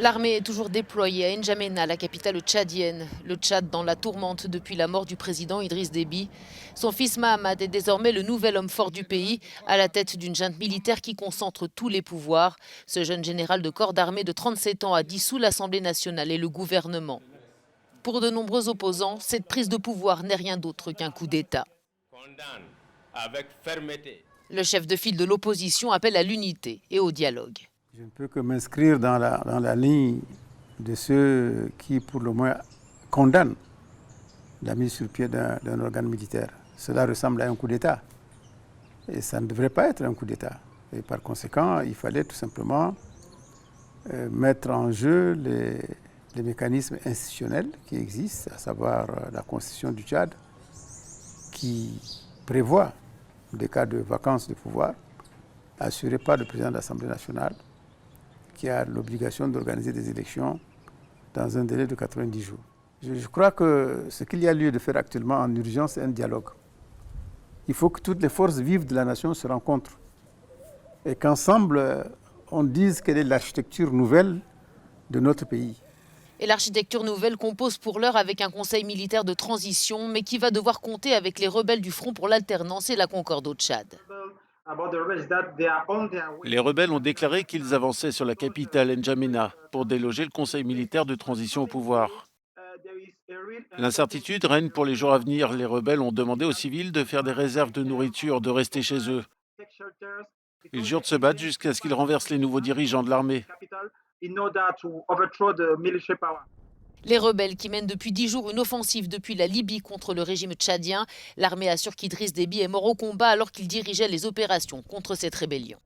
L'armée est toujours déployée à N'Djamena, la capitale tchadienne. Le Tchad dans la tourmente depuis la mort du président Idriss Déby. Son fils Mahamad est désormais le nouvel homme fort du pays, à la tête d'une junte militaire qui concentre tous les pouvoirs. Ce jeune général de corps d'armée de 37 ans a dissous l'Assemblée nationale et le gouvernement. Pour de nombreux opposants, cette prise de pouvoir n'est rien d'autre qu'un coup d'État. Le chef de file de l'opposition appelle à l'unité et au dialogue. Je ne peux que m'inscrire dans la ligne de ceux qui, pour le moins, condamnent la mise sur pied d'un organe militaire. Cela ressemble à un coup d'État. Et ça ne devrait pas être un coup d'État. Et par conséquent, il fallait tout simplement mettre en jeu les mécanismes institutionnels qui existent, à savoir la Constitution du Tchad, qui prévoit des cas de vacance de pouvoir assurés par le président de l'Assemblée nationale, qui a l'obligation d'organiser des élections dans un délai de 90 jours. Je crois que ce qu'il y a lieu de faire actuellement en urgence, c'est un dialogue. Il faut que toutes les forces vives de la nation se rencontrent et qu'ensemble, on dise quelle est l'architecture nouvelle de notre pays. Et l'architecture nouvelle compose pour l'heure avec un conseil militaire de transition, mais qui va devoir compter avec les rebelles du Front pour l'alternance et la concorde au Tchad. Les rebelles ont déclaré qu'ils avançaient sur la capitale N'Djamena pour déloger le conseil militaire de transition au pouvoir. L'incertitude règne pour les jours à venir. Les rebelles ont demandé aux civils de faire des réserves de nourriture, de rester chez eux. Ils jurent de se battre jusqu'à ce qu'ils renversent les nouveaux dirigeants de l'armée. Les rebelles qui mènent depuis 10 jours une offensive depuis la Libye contre le régime tchadien. L'armée assure qu'Idriss Déby est mort au combat alors qu'il dirigeait les opérations contre cette rébellion.